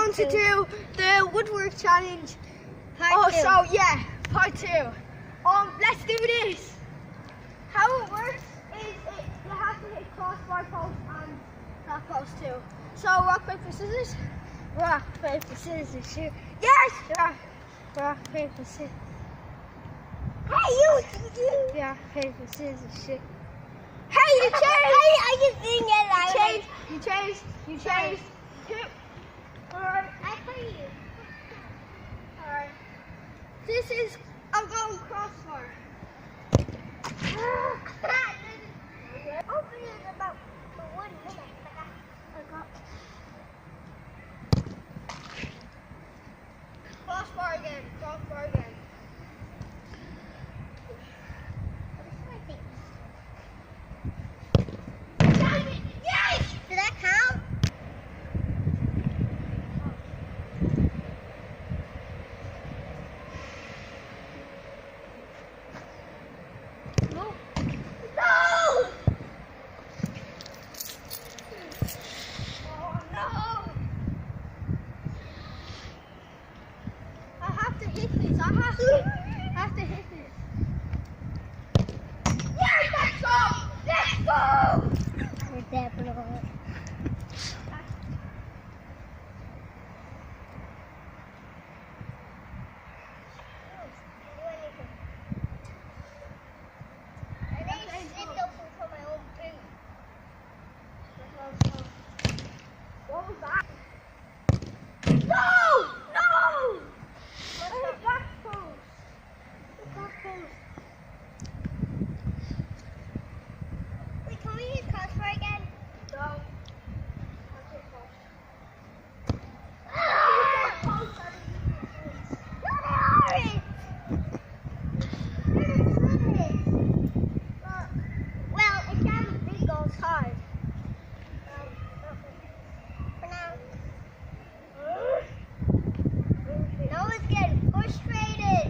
going to do the woodwork challenge. So yeah, part 2. Let's do this. How it works is you have to hit crossbar post and that post too. So rock, paper, scissors. Rock, paper, scissors, shoot. Yes! Rock, paper, scissors. Hey, you! Yeah, paper, scissors, shoot. Hey, you changed! I just didn't get it. You changed. Alright. I put you. Alright. This is, I'm going crossbar. Open it about 1 minute. Crossbar again. Yes! Did that count? No! Oh no! I have to hit this. I have to hit this. Yes, let's go! With that blow. What was that? No! What's the back post? Wait, can we hit crossbar again? No. Well, if you have a big goal, it's hard. For now. No one's getting frustrated.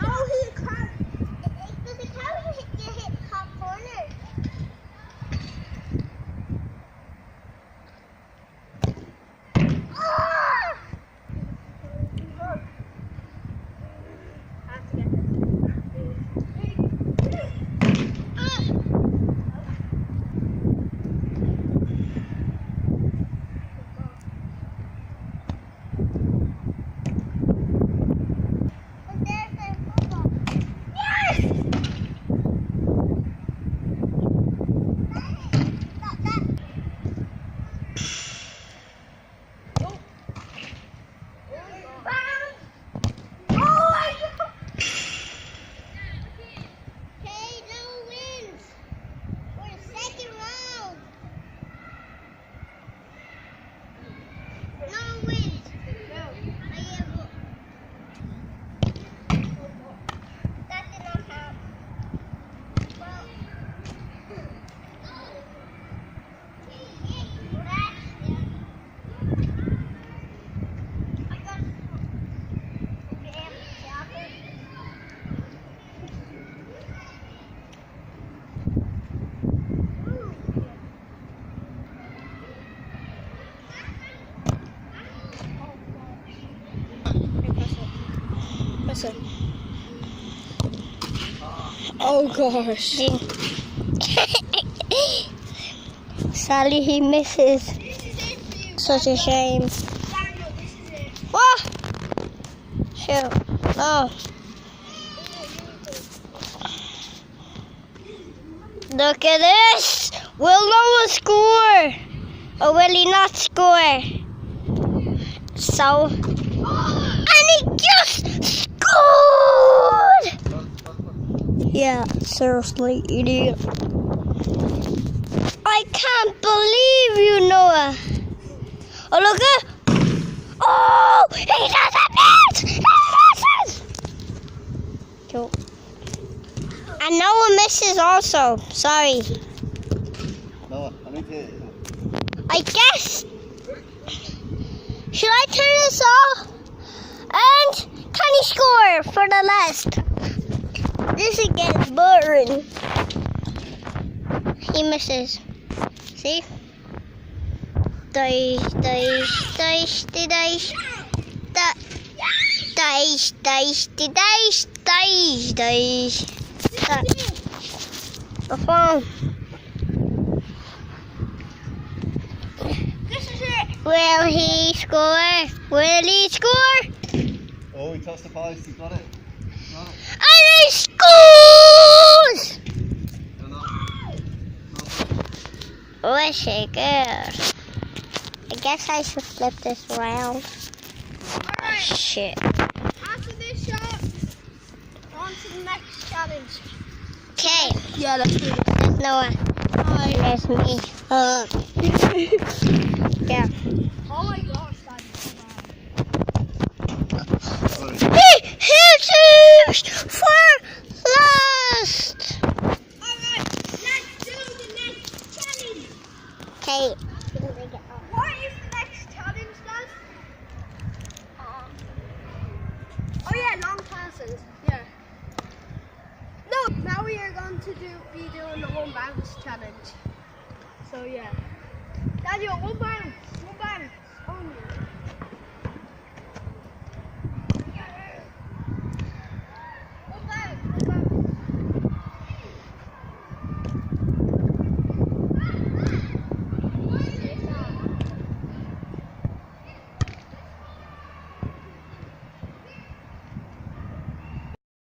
No, he can't. Does it count if you hit top corner? Ah! I have to get this. And there's the football. Yes! That. Oh my God! Hey, no wins. For the second round. No wins. That did not count. Well. I got Press it. Oh gosh. Sadly, he misses. Such a shame. Daniel, this is it. What? Shoot. Oh. Look at this. Will Noah score? Or will he not score? So. And he just scored! Yeah, seriously, idiot. I can't believe you, Noah. Oh, look at. Oh, he doesn't miss! He misses! Cool. And Noah misses also. Sorry. Noah, I need to. I guess. Should I turn this off? And can he score for the last? This again is boring. He misses. See? Dice, dice, dice, dice, dice, dice, dice, dice, dice. This is it. Will he score? Will he score? Oh, he tossed the post. He got it. Got it. And he scores! No, no. Wish he good. I guess I should flip this around. Alright, Shit. after this shot, on to the next challenge. Okay. Yeah, let's do it. There's Noah. Hi. There's me. Yeah. Oh my gosh, that is so bad. Sorry. He hits for last. Alright, let's do the next challenge. Okay. What is the next challenge, guys? Oh yeah, long passes. Yeah. No, now we are going to be doing the one bounce challenge. So yeah. Daniel, one bounce only.